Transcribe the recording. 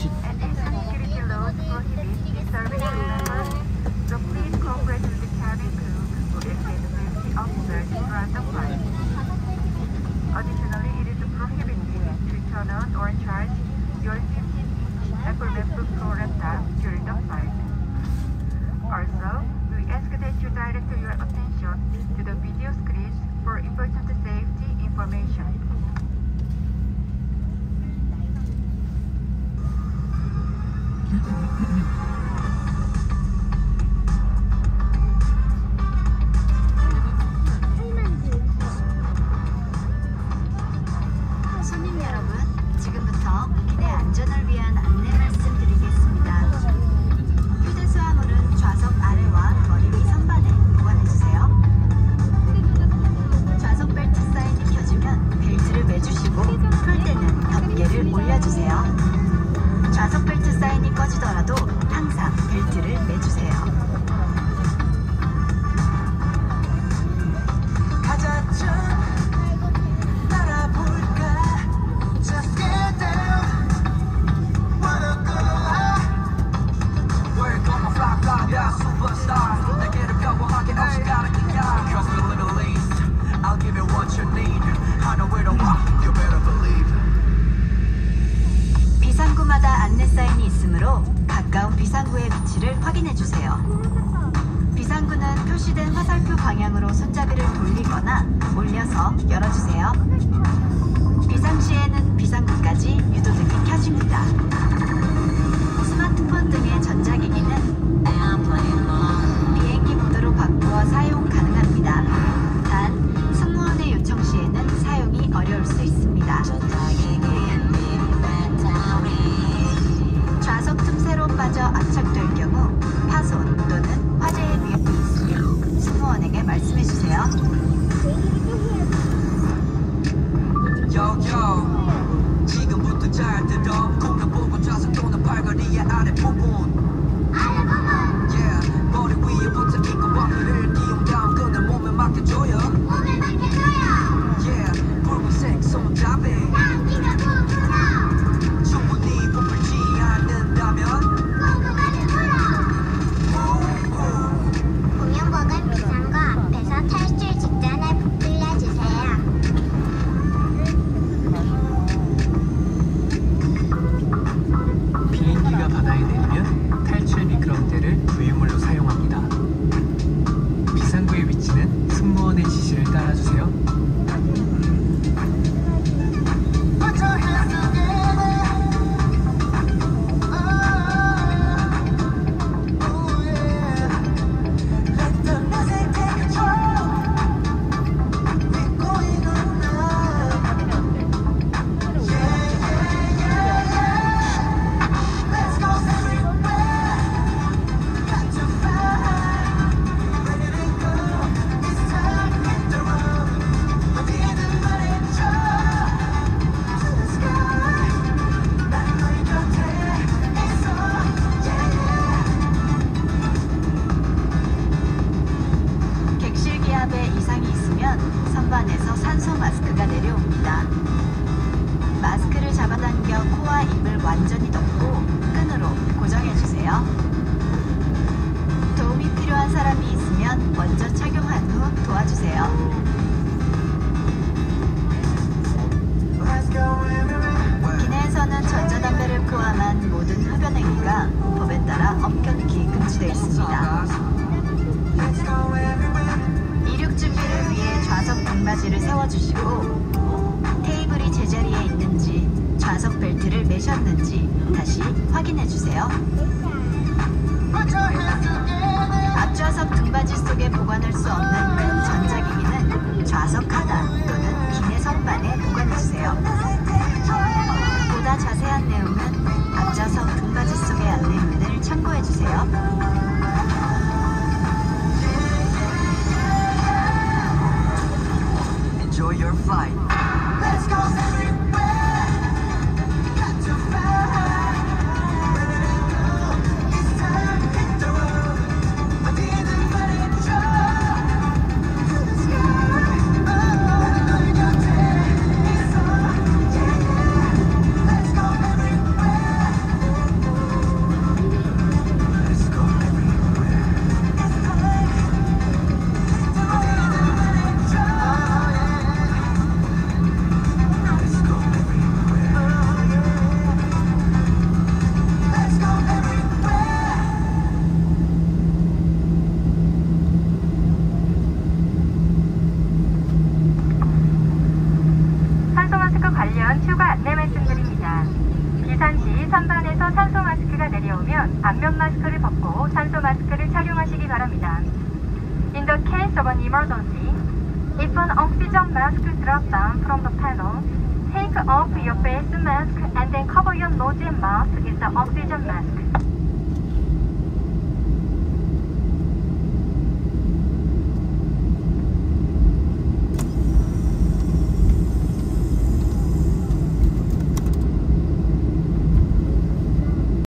and any security laws prohibit disturbing members, so please cooperate with the cabin crew who exceed the safety officers throughout the flight. Additionally, it is prohibited to turn on or charge your 15-inch Apple MacBook Pro laptop during the flight. Also, we ask that you direct your attention to the video screens for important safety information. 손님 여러분, 지금부터 기내 안전을 위한 안내 말씀드리겠습니다. 휴대수화물은 좌석 아래와 머리 위 선반에 보관해주세요. 좌석 벨트 사인이 켜지면 벨트를 매주시고 풀 때는 덮개를 올려주세요. 좌석 벨트 사인이 꺼지더라도 항상 벨트를 매주세요. 비상구마다 안내 사인이 있으므로 가까운 비상구의 위치를 확인해주세요. 비상구는 표시된 화살표 방향으로 손잡이를 돌리거나 올려서 열어주세요. 비상시에는 비상구까지 유도등이 켜집니다. 스마트폰 등의 전자기기는 비행기 모드로 바꾸어 사용 가능합니다. 단, 승무원의 요청 시에는 사용이 어려울 수 있습니다. 좌석 틈새로 빠져 압착될 경우 파손 또는 화재의 위험이 있으며 승무원에게 말씀해주세요. 지금부터 잘 들어 공간 보고 좌석 또는 팔걸이의 아랫부분 머리 위에부터 입고 바퀴를 띄운 다음 끈을 몸에 맡겨줘요. 붉은색 손잡이 충분히 부풀지 않는다면 공연복은 비상구 앞에서 탈출 직전에 부풀려주세요. 비행기가 바다에 내리면 탈출 미끄럼대를 구유물로 사용합니다. 비상구의 위치는 승무원의 지시를 따라주세요. 객실 기압에 이상이 있으면 선반에서 산소 마스크가 내려옵니다. 마스크를 잡아당겨 코와 입을 완전히 덮고 끈으로 고정해주세요. 도움이 필요한 사람이 있으면 먼저 착용한 후 도와주세요. 기내에서는 전자담배를 포함한 모든 흡연 행위가 법에 따라 엄격히 금지되어 있습니다. 이륙 준비를 위해 좌석 등받이를 세워주시고 테이블이 제자리에 있는지 좌석 벨트를 매셨는지 다시 확인해주세요. 앞좌석 등받이 속에 보관할 수 없는 큰 전자기기는 좌석 하단 또는 기내 선반에 보관해주세요. 보다 자세한 내용은 앞좌석 등받이 속의 안내문을 참고해주세요. Enjoy your flight. Let's go everywhere. Got to fly. It's time to hit the road. 어디든 말해줘. To the sky. 널 곁에 있어. Let's go everywhere. 3번에서 산소 마스크가 내려오면 안면 마스크를 벗고 산소 마스크를 착용하시기 바랍니다. In the case of an emergency, if an oxygen mask drops down from the panel, take off your face mask and then cover your nose and mouth with the oxygen mask.